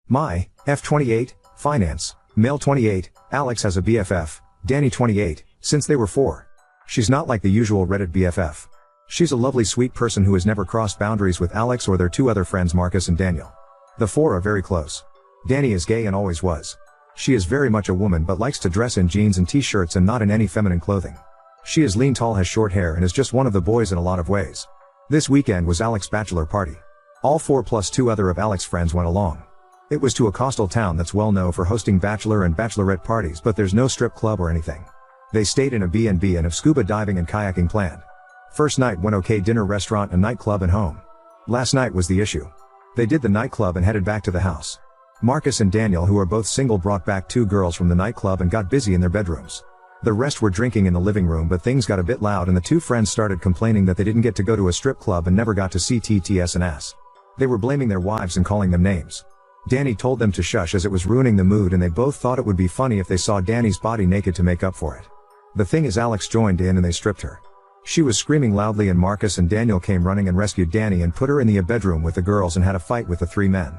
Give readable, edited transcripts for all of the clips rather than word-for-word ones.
My, F28, finance, male 28, Alex has a BFF, Danny 28, since they were 4. She's not like the usual Reddit BFF. She's a lovely sweet person who has never crossed boundaries with Alex or their 2 other friends Marcus and Daniel. The 4 are very close. Danny is gay and always was. She is very much a woman but likes to dress in jeans and t-shirts and not in any feminine clothing. She is lean, tall, has short hair and is just one of the boys in a lot of ways. This weekend was Alex's bachelor party. All 4 plus 2 other of Alex's friends went along. It was to a coastal town that's well known for hosting bachelor and bachelorette parties, but there's no strip club or anything. They stayed in a B&B and have scuba diving and kayaking planned. First night went okay, dinner, restaurant and nightclub and home. Last night was the issue. They did the nightclub and headed back to the house. Marcus and Daniel, who are both single, brought back 2 girls from the nightclub and got busy in their bedrooms. The rest were drinking in the living room, but things got a bit loud and the 2 friends started complaining that they didn't get to go to a strip club and never got to see TTS and ass. They were blaming their wives and calling them names. Danny told them to shush as it was ruining the mood, and they both thought it would be funny if they saw Danny's body naked to make up for it. The thing is, Alex joined in and they stripped her. She was screaming loudly and Marcus and Daniel came running and rescued Danny and put her in the bedroom with the girls and had a fight with the 3 men.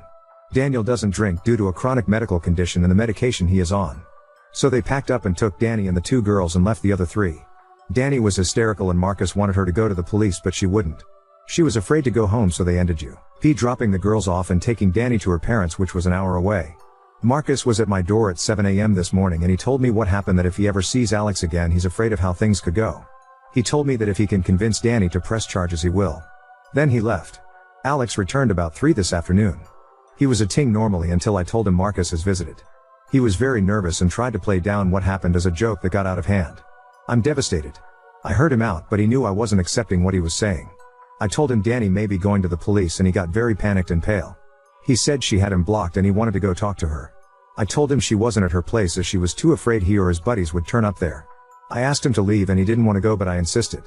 Daniel doesn't drink due to a chronic medical condition and the medication he is on. So they packed up and took Danny and the 2 girls and left the other 3. Danny was hysterical and Marcus wanted her to go to the police, but she wouldn't. She was afraid to go home, so they ended up dropping the girls off and taking Danny to her parents, which was an hour away. Marcus was at my door at 7 a.m. this morning and he told me what happened, that if he ever sees Alex again he's afraid of how things could go. He told me that if he can convince Danny to press charges he will. Then he left. Alex returned about 3 this afternoon. He was a ting normally until I told him Marcus has visited. He was very nervous and tried to play down what happened as a joke that got out of hand. I'm devastated. I heard him out, but he knew I wasn't accepting what he was saying. I told him Danny may be going to the police and he got very panicked and pale. He said she had him blocked and he wanted to go talk to her. I told him she wasn't at her place as she was too afraid he or his buddies would turn up there. I asked him to leave and he didn't want to go, but I insisted.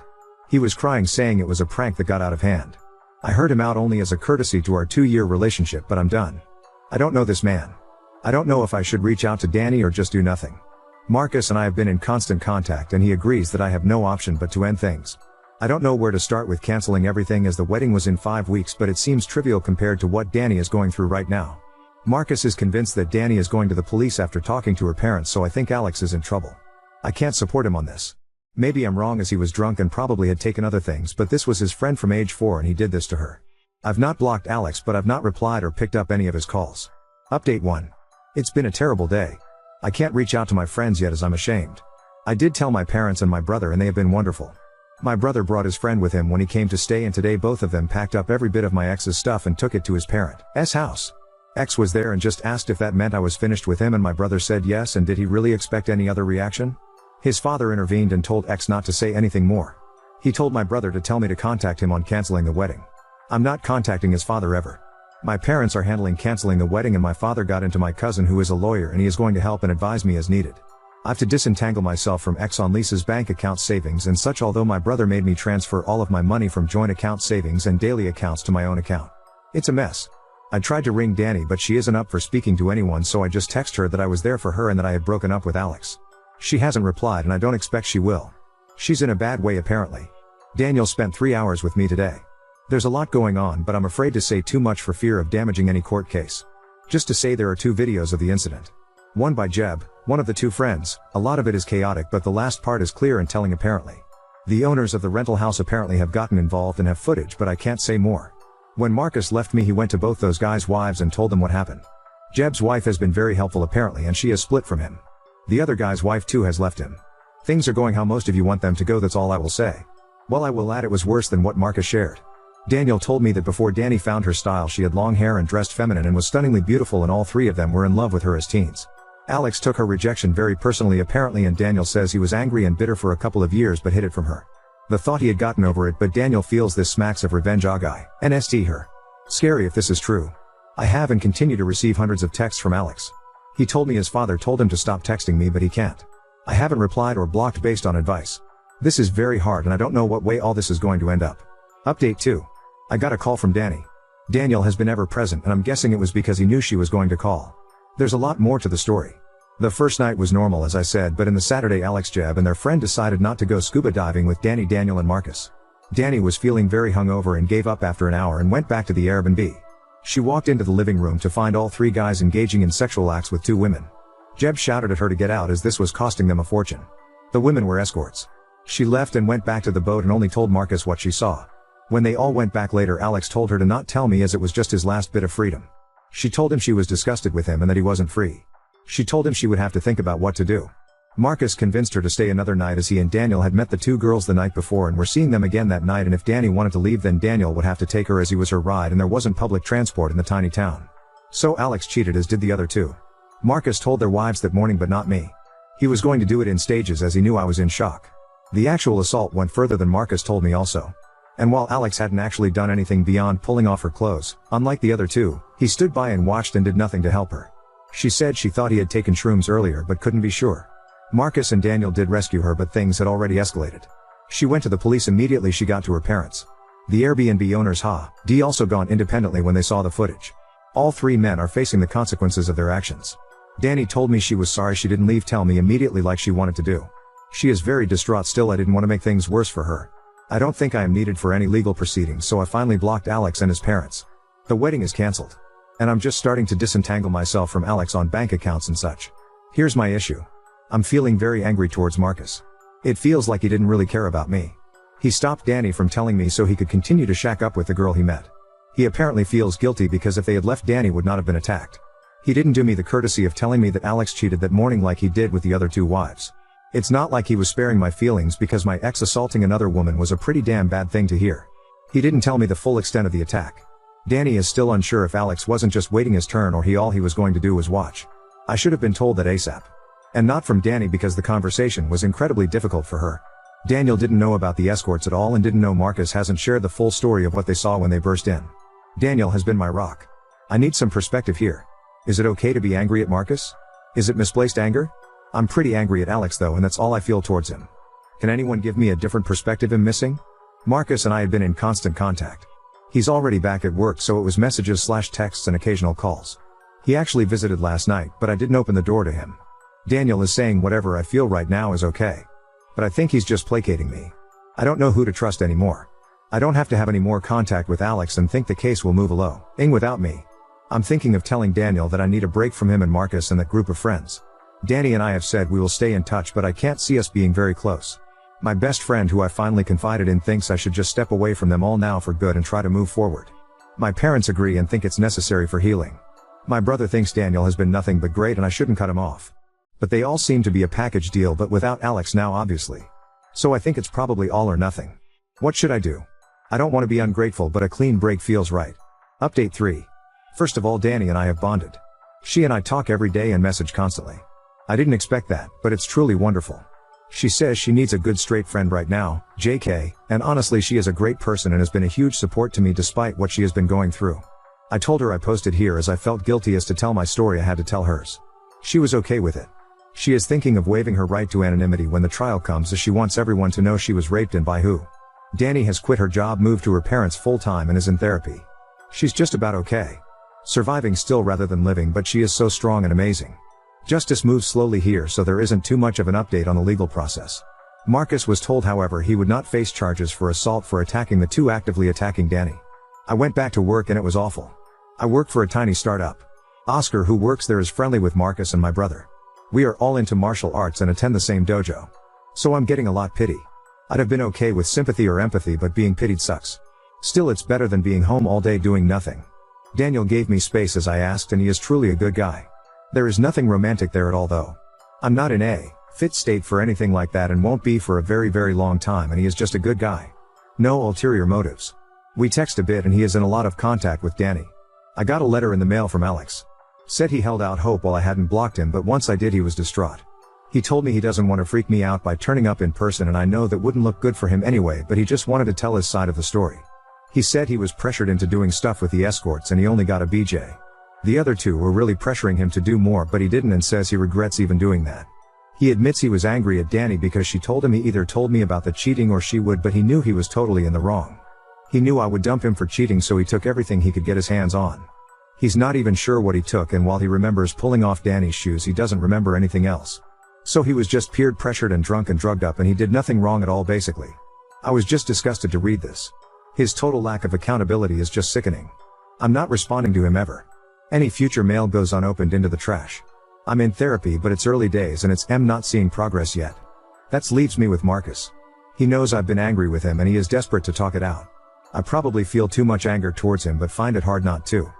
He was crying, saying it was a prank that got out of hand. I heard him out only as a courtesy to our 2-year relationship, but I'm done. I don't know this man. I don't know if I should reach out to Danny or just do nothing. Marcus and I have been in constant contact and he agrees that I have no option but to end things. I don't know where to start with canceling everything as the wedding was in 5 weeks, but it seems trivial compared to what Danny is going through right now. Marcus is convinced that Danny is going to the police after talking to her parents, so I think Alex is in trouble. I can't support him on this. Maybe I'm wrong as he was drunk and probably had taken other things, but this was his friend from age 4 and he did this to her. I've not blocked Alex, but I've not replied or picked up any of his calls. Update 1. It's been a terrible day. I can't reach out to my friends yet as I'm ashamed. I did tell my parents and my brother and they have been wonderful. My brother brought his friend with him when he came to stay, and today both of them packed up every bit of my ex's stuff and took it to his parents' house. Ex was there and just asked if that meant I was finished with him, and my brother said yes, and did he really expect any other reaction? His father intervened and told Ex not to say anything more. He told my brother to tell me to contact him on canceling the wedding. I'm not contacting his father ever. My parents are handling canceling the wedding and my father got into my cousin who is a lawyer and he is going to help and advise me as needed. I've to disentangle myself from Ex on Lisa's bank account savings and such, although my brother made me transfer all of my money from joint account savings and daily accounts to my own account. It's a mess. I tried to ring Danny but she isn't up for speaking to anyone, so I just text her that I was there for her and that I had broken up with Alex. She hasn't replied and I don't expect she will. She's in a bad way apparently. Daniel spent 3 hours with me today. There's a lot going on, but I'm afraid to say too much for fear of damaging any court case. Just to say there are 2 videos of the incident. One by Jeb, one of the 2 friends. A lot of it is chaotic, but the last part is clear and telling apparently. The owners of the rental house apparently have gotten involved and have footage, but I can't say more. When Marcus left me he went to both those guys' wives and told them what happened. Jeb's wife has been very helpful apparently and she has split from him. The other guy's wife too has left him. Things are going how most of you want them to go, that's all I will say. Well, I will add it was worse than what Marcus shared. Daniel told me that before Danny found her style she had long hair and dressed feminine and was stunningly beautiful, and all 3 of them were in love with her as teens. Alex took her rejection very personally apparently, and Daniel says he was angry and bitter for a couple of years but hid it from her. The thought he had gotten over it, but Daniel feels this smacks of revenge agai. NST her. Scary if this is true. I have and continue to receive hundreds of texts from Alex. He told me his father told him to stop texting me, but he can't. I haven't replied or blocked based on advice. This is very hard and I don't know what way all this is going to end up. Update 2. I got a call from Danny. Daniel has been ever present and I'm guessing it was because he knew she was going to call. There's a lot more to the story. The first night was normal as I said, but in the Saturday Alex, Jeb and their friend decided not to go scuba diving with Danny, Daniel and Marcus. Danny was feeling very hungover and gave up after an hour and went back to the Airbnb. She walked into the living room to find all three guys engaging in sexual acts with two women. Jeb shouted at her to get out as this was costing them a fortune. The women were escorts. She left and went back to the boat and only told Marcus what she saw. When they all went back later, Alex told her to not tell me as it was just his last bit of freedom. She told him she was disgusted with him and that he wasn't free. She told him she would have to think about what to do. Marcus convinced her to stay another night as he and Daniel had met the two girls the night before and were seeing them again that night, and if Danny wanted to leave then Daniel would have to take her as he was her ride and there wasn't public transport in the tiny town. So Alex cheated as did the other two. Marcus told their wives that morning but not me. He was going to do it in stages as he knew I was in shock. The actual assault went further than Marcus told me also. And while Alex hadn't actually done anything beyond pulling off her clothes, unlike the other two, he stood by and watched and did nothing to help her. She said she thought he had taken shrooms earlier but couldn't be sure. Marcus and Daniel did rescue her but things had already escalated. She went to the police immediately she got to her parents. The Airbnb owners D also gone independently when they saw the footage. All three men are facing the consequences of their actions. Danny told me she was sorry she didn't leave tell me immediately like she wanted to do. She is very distraught still. I didn't want to make things worse for her. I don't think I am needed for any legal proceedings, so I finally blocked Alex and his parents. The wedding is cancelled. And I'm just starting to disentangle myself from Alex on bank accounts and such. Here's my issue. I'm feeling very angry towards Marcus. It feels like he didn't really care about me. He stopped Danny from telling me so he could continue to shack up with the girl he met. He apparently feels guilty because if they had left Danny would not have been attacked. He didn't do me the courtesy of telling me that Alex cheated that morning like he did with the other two wives. It's not like he was sparing my feelings because my ex assaulting another woman was a pretty damn bad thing to hear. He didn't tell me the full extent of the attack. Danny is still unsure if Alex wasn't just waiting his turn or all he was going to do was watch. I should have been told that ASAP. And not from Danny because the conversation was incredibly difficult for her. Daniel didn't know about the escorts at all and didn't know Marcus hasn't shared the full story of what they saw when they burst in. Daniel has been my rock. I need some perspective here. Is it okay to be angry at Marcus? Is it misplaced anger? I'm pretty angry at Alex though, and that's all I feel towards him. Can anyone give me a different perspective I'm missing? Marcus and I had been in constant contact. He's already back at work, so it was messages/texts and occasional calls. He actually visited last night, but I didn't open the door to him. Daniel is saying whatever I feel right now is okay. But I think he's just placating me. I don't know who to trust anymore. I don't have to have any more contact with Alex and think the case will move along without me. I'm thinking of telling Daniel that I need a break from him and Marcus and that group of friends. Danny and I have said we will stay in touch, but I can't see us being very close. My best friend who I finally confided in thinks I should just step away from them all now for good and try to move forward. My parents agree and think it's necessary for healing. My brother thinks Daniel has been nothing but great and I shouldn't cut him off. But they all seem to be a package deal, but without Alex now obviously. So I think it's probably all or nothing. What should I do? I don't want to be ungrateful, but a clean break feels right. Update 3. First of all, Danny and I have bonded. She and I talk every day and message constantly. I didn't expect that, but it's truly wonderful. She says she needs a good straight friend right now, JK, and honestly she is a great person and has been a huge support to me despite what she has been going through. I told her I posted here as I felt guilty as to tell my story I had to tell hers. She was okay with it. She is thinking of waiving her right to anonymity when the trial comes as she wants everyone to know she was raped and by who. Danny has quit her job, moved to her parents full-time and is in therapy. She's just about okay. Surviving still rather than living, but she is so strong and amazing. Justice moves slowly here, so there isn't too much of an update on the legal process. Marcus was told however he would not face charges for assault for attacking the two actively attacking Danny. I went back to work and it was awful. I work for a tiny startup. Oscar, who works there, is friendly with Marcus and my brother. We are all into martial arts and attend the same dojo. So I'm getting a lot pity. I'd have been okay with sympathy or empathy, but being pitied sucks. Still, it's better than being home all day doing nothing. Daniel gave me space as I asked and he is truly a good guy. There is nothing romantic there at all though. I'm not in a fit state for anything like that and won't be for a very, very long time, and he is just a good guy. No ulterior motives. We text a bit and he is in a lot of contact with Danny. I got a letter in the mail from Alex. Said he held out hope while I hadn't blocked him, but once I did he was distraught. He told me he doesn't want to freak me out by turning up in person, and I know that wouldn't look good for him anyway, but he just wanted to tell his side of the story. He said he was pressured into doing stuff with the escorts and he only got a BJ. The other two were really pressuring him to do more, but he didn't and says he regrets even doing that. He admits he was angry at Danny because she told him he either told me about the cheating or she would, but he knew he was totally in the wrong. He knew I would dump him for cheating, so he took everything he could get his hands on. He's not even sure what he took, and while he remembers pulling off Danny's shoes, he doesn't remember anything else. So he was just peer pressured and drunk and drugged up, and he did nothing wrong at all basically. I was just disgusted to read this. His total lack of accountability is just sickening. I'm not responding to him ever. Any future mail goes unopened into the trash. I'm in therapy, but it's early days and I'm not seeing progress yet. That leaves me with Marcus. He knows I've been angry with him and he is desperate to talk it out. I probably feel too much anger towards him but find it hard not to.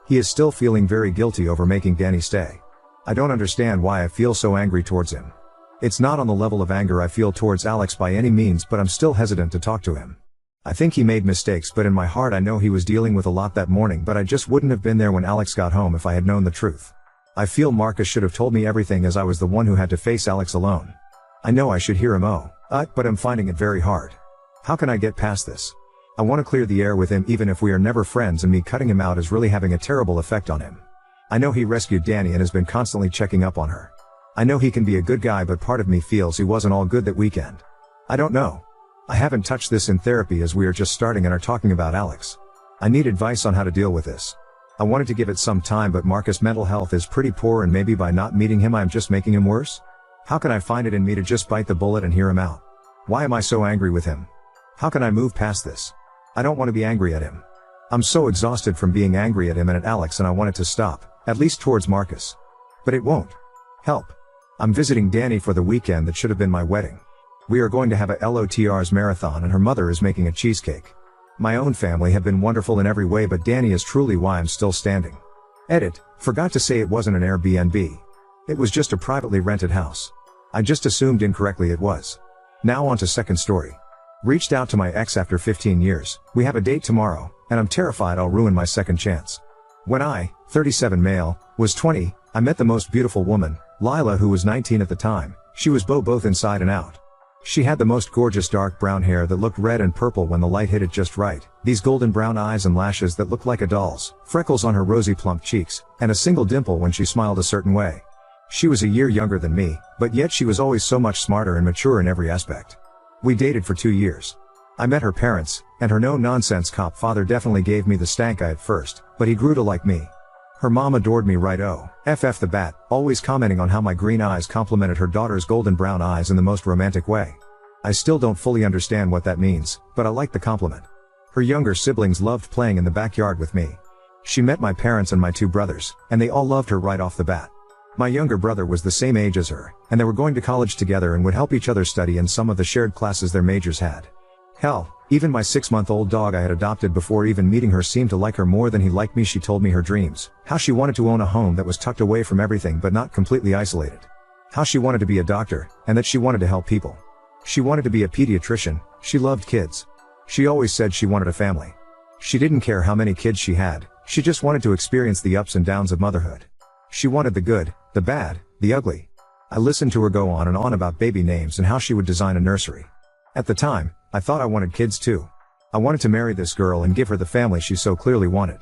He is still feeling very guilty over making Danny stay. I don't understand why I feel so angry towards him. It's not on the level of anger I feel towards Alex by any means, but I'm still hesitant to talk to him. I think he made mistakes, but in my heart I know he was dealing with a lot that morning, but I just wouldn't have been there when Alex got home if I had known the truth. I feel Marcus should have told me everything, as I was the one who had to face Alex alone. I know I should hear him but I'm finding it very hard. How can I get past this? I want to clear the air with him even if we are never friends, and me cutting him out is really having a terrible effect on him. I know he rescued Danny and has been constantly checking up on her. I know he can be a good guy, but part of me feels he wasn't all good that weekend. I don't know. I haven't touched this in therapy as we are just starting and are talking about Alex. I need advice on how to deal with this. I wanted to give it some time, but Marcus' mental health is pretty poor, and maybe by not meeting him I'm just making him worse? How can I find it in me to just bite the bullet and hear him out? Why am I so angry with him? How can I move past this? I don't want to be angry at him. I'm so exhausted from being angry at him and at Alex, and I want it to stop, at least towards Marcus. But it won't. Help. I'm visiting Danny for the weekend that should have been my wedding. We are going to have a LOTR's marathon and her mother is making a cheesecake. My own family have been wonderful in every way, but Danny is truly why I'm still standing. Edit, forgot to say it wasn't an Airbnb. It was just a privately rented house. I just assumed incorrectly it was. Now on to second story. Reached out to my ex after 15 years, we have a date tomorrow, and I'm terrified I'll ruin my second chance. When I, 37 male, was 20, I met the most beautiful woman, Lila, who was 19 at the time. She was both inside and out. She had the most gorgeous dark brown hair that looked red and purple when the light hit it just right, these golden brown eyes and lashes that looked like a doll's, freckles on her rosy plump cheeks, and a single dimple when she smiled a certain way. She was a year younger than me, but yet she was always so much smarter and mature in every aspect. We dated for 2 years. I met her parents, and her no-nonsense cop father definitely gave me the stank eye at first, but he grew to like me. Her mom adored me right off the bat, always commenting on how my green eyes complemented her daughter's golden brown eyes in the most romantic way. I still don't fully understand what that means, but I like the compliment. Her younger siblings loved playing in the backyard with me. She met my parents and my 2 brothers, and they all loved her right off the bat. My younger brother was the same age as her, and they were going to college together and would help each other study in some of the shared classes their majors had. Hell, even my 6-month-old dog I had adopted before even meeting her seemed to like her more than he liked me. She told me her dreams, how she wanted to own a home that was tucked away from everything but not completely isolated. How she wanted to be a doctor, and that she wanted to help people. She wanted to be a pediatrician. She loved kids. She always said she wanted a family. She didn't care how many kids she had, she just wanted to experience the ups and downs of motherhood. She wanted the good, the bad, the ugly. I listened to her go on and on about baby names and how she would design a nursery. At the time, I thought I wanted kids too. I wanted to marry this girl and give her the family she so clearly wanted.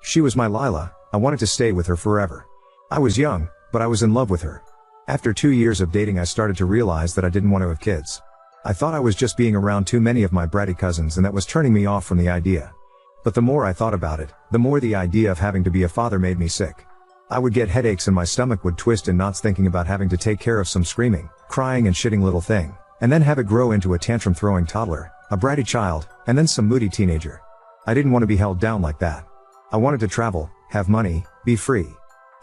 She was my Lila, I wanted to stay with her forever. I was young, but I was in love with her. After 2 years of dating I started to realize that I didn't want to have kids. I thought I was just being around too many of my bratty cousins, and that was turning me off from the idea. But the more I thought about it, the more the idea of having to be a father made me sick. I would get headaches and my stomach would twist in knots thinking about having to take care of some screaming, crying and shitting little thing, and then have it grow into a tantrum throwing toddler, a bratty child, and then some moody teenager. I didn't want to be held down like that. I wanted to travel, have money, be free.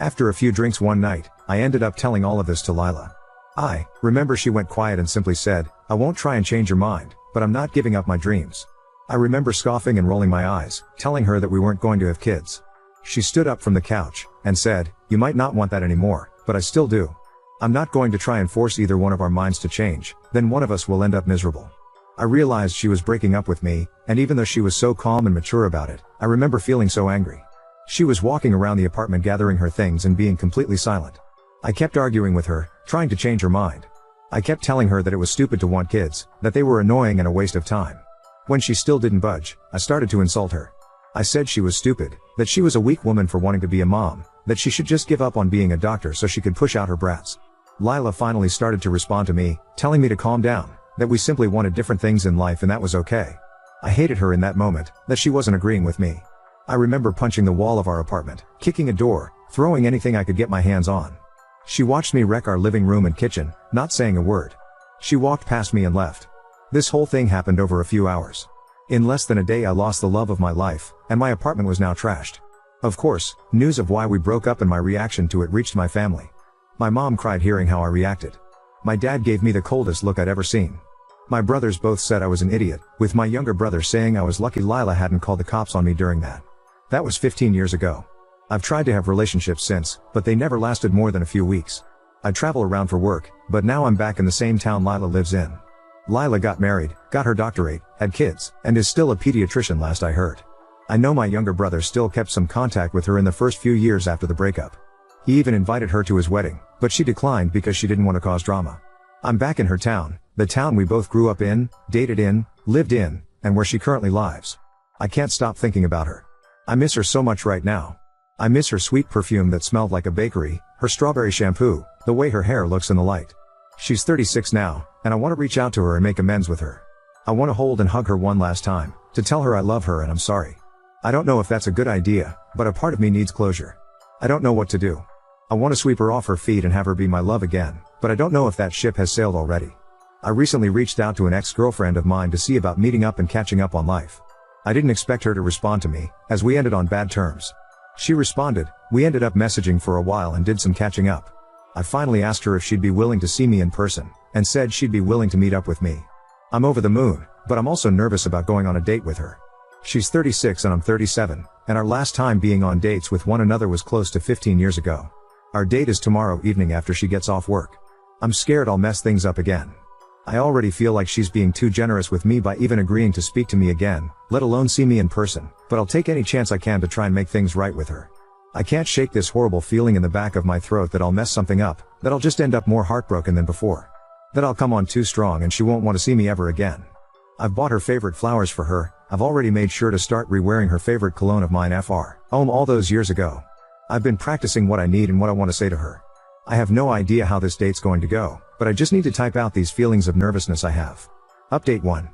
After a few drinks one night, I ended up telling all of this to Lila. I remember she went quiet and simply said, "I won't try and change your mind, but I'm not giving up my dreams." I remember scoffing and rolling my eyes, telling her that we weren't going to have kids. She stood up from the couch and said, "You might not want that anymore, but I still do. I'm not going to try and force either one of our minds to change, then one of us will end up miserable." I realized she was breaking up with me, and even though she was so calm and mature about it, I remember feeling so angry. She was walking around the apartment gathering her things and being completely silent. I kept arguing with her, trying to change her mind. I kept telling her that it was stupid to want kids, that they were annoying and a waste of time. When she still didn't budge, I started to insult her. I said she was stupid, that she was a weak woman for wanting to be a mom, that she should just give up on being a doctor so she could push out her brats. Lila finally started to respond to me, telling me to calm down, that we simply wanted different things in life and that was okay. I hated her in that moment, that she wasn't agreeing with me. I remember punching the wall of our apartment, kicking a door, throwing anything I could get my hands on. She watched me wreck our living room and kitchen, not saying a word. She walked past me and left. This whole thing happened over a few hours. In less than a day I lost the love of my life, and my apartment was now trashed. Of course, news of why we broke up and my reaction to it reached my family. My mom cried hearing how I reacted. My dad gave me the coldest look I'd ever seen. My brothers both said I was an idiot, with my younger brother saying I was lucky Lila hadn't called the cops on me during that. That was 15 years ago. I've tried to have relationships since, but they never lasted more than a few weeks. I travel around for work, but now I'm back in the same town Lila lives in. Lila got married, got her doctorate, had kids, and is still a pediatrician last I heard. I know my younger brother still kept some contact with her in the first few years after the breakup. He even invited her to his wedding, but she declined because she didn't want to cause drama. I'm back in her town, the town we both grew up in, dated in, lived in, and where she currently lives. I can't stop thinking about her. I miss her so much right now. I miss her sweet perfume that smelled like a bakery, her strawberry shampoo, the way her hair looks in the light. She's 36 now, and I want to reach out to her and make amends with her. I want to hold and hug her one last time, to tell her I love her and I'm sorry. I don't know if that's a good idea, but a part of me needs closure. I don't know what to do. I want to sweep her off her feet and have her be my love again, but I don't know if that ship has sailed already. I recently reached out to an ex-girlfriend of mine to see about meeting up and catching up on life. I didn't expect her to respond to me, as we ended on bad terms. She responded, we ended up messaging for a while and did some catching up. I finally asked her if she'd be willing to see me in person, and said she'd be willing to meet up with me. I'm over the moon, but I'm also nervous about going on a date with her. She's 36 and I'm 37, and our last time being on dates with one another was close to 15 years ago. Our date is tomorrow evening after she gets off work. I'm scared I'll mess things up again. I already feel like she's being too generous with me by even agreeing to speak to me again, let alone see me in person, but I'll take any chance I can to try and make things right with her. I can't shake this horrible feeling in the back of my throat that I'll mess something up, that I'll just end up more heartbroken than before. That I'll come on too strong and she won't want to see me ever again. I've bought her favorite flowers for her, I've already made sure to start re-wearing her favorite cologne of mine all those years ago. I've been practicing what I need and what I want to say to her. I have no idea how this date's going to go, but I just need to type out these feelings of nervousness I have. Update 1.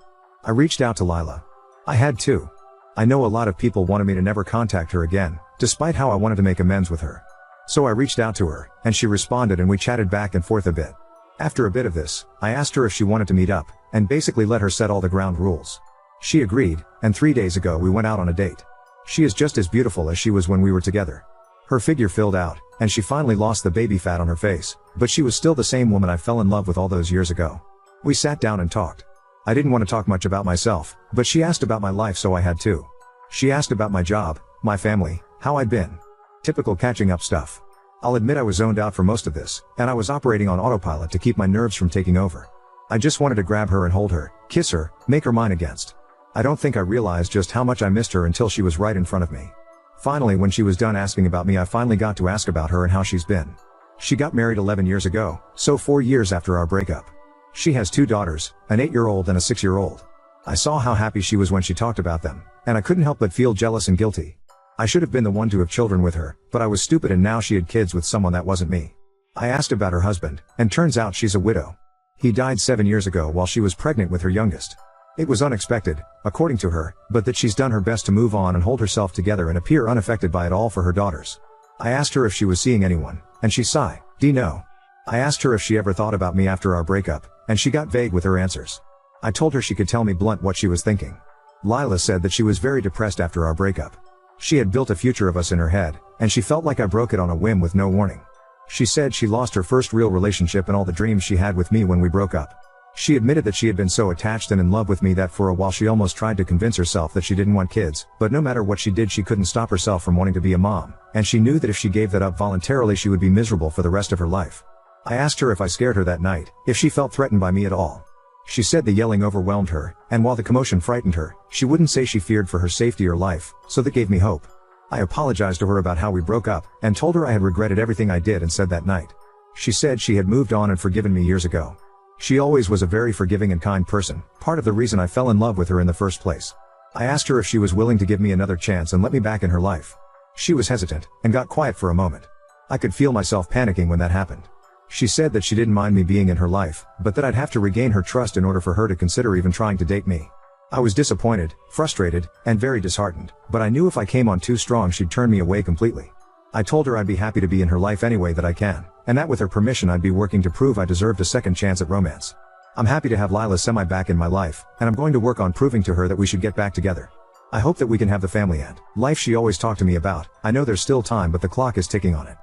I reached out to Lila. I had to. I know a lot of people wanted me to never contact her again, despite how I wanted to make amends with her. So I reached out to her, and she responded and we chatted back and forth a bit. After a bit of this, I asked her if she wanted to meet up, and basically let her set all the ground rules. She agreed, and 3 days ago we went out on a date. She is just as beautiful as she was when we were together. Her figure filled out, and she finally lost the baby fat on her face, but she was still the same woman I fell in love with all those years ago. We sat down and talked. I didn't want to talk much about myself, but she asked about my life so I had to. She asked about my job, my family, how I'd been. Typical catching up stuff. I'll admit I was zoned out for most of this, and I was operating on autopilot to keep my nerves from taking over. I just wanted to grab her and hold her, kiss her, make her mine against. I don't think I realized just how much I missed her until she was right in front of me. Finally, when she was done asking about me, I finally got to ask about her and how she's been. She got married 11 years ago, so 4 years after our breakup. She has 2 daughters, an 8-year-old and a 6-year-old. I saw how happy she was when she talked about them, and I couldn't help but feel jealous and guilty. I should have been the one to have children with her, but I was stupid and now she had kids with someone that wasn't me. I asked about her husband, and turns out she's a widow. He died 7 years ago while she was pregnant with her youngest. It was unexpected, according to her, but that she's done her best to move on and hold herself together and appear unaffected by it all for her daughters. I asked her if she was seeing anyone, and she sighed, no. I asked her if she ever thought about me after our breakup, and she got vague with her answers. I told her she could tell me blunt what she was thinking. Lila said that she was very depressed after our breakup. She had built a future of us in her head, and she felt like I broke it on a whim with no warning. She said she lost her first real relationship and all the dreams she had with me when we broke up. She admitted that she had been so attached and in love with me that for a while she almost tried to convince herself that she didn't want kids, but no matter what she did she couldn't stop herself from wanting to be a mom, and she knew that if she gave that up voluntarily she would be miserable for the rest of her life. I asked her if I scared her that night, if she felt threatened by me at all. She said the yelling overwhelmed her, and while the commotion frightened her, she wouldn't say she feared for her safety or life, so that gave me hope. I apologized to her about how we broke up, and told her I had regretted everything I did and said that night. She said she had moved on and forgiven me years ago. She always was a very forgiving and kind person, part of the reason I fell in love with her in the first place. I asked her if she was willing to give me another chance and let me back in her life. She was hesitant, and got quiet for a moment. I could feel myself panicking when that happened. She said that she didn't mind me being in her life, but that I'd have to regain her trust in order for her to consider even trying to date me. I was disappointed, frustrated, and very disheartened, but I knew if I came on too strong she'd turn me away completely. I told her I'd be happy to be in her life any way that I can, and that with her permission I'd be working to prove I deserved a second chance at romance. I'm happy to have Lila back in my life, and I'm going to work on proving to her that we should get back together. I hope that we can have the family and life she always talked to me about. I know there's still time, but the clock is ticking on it.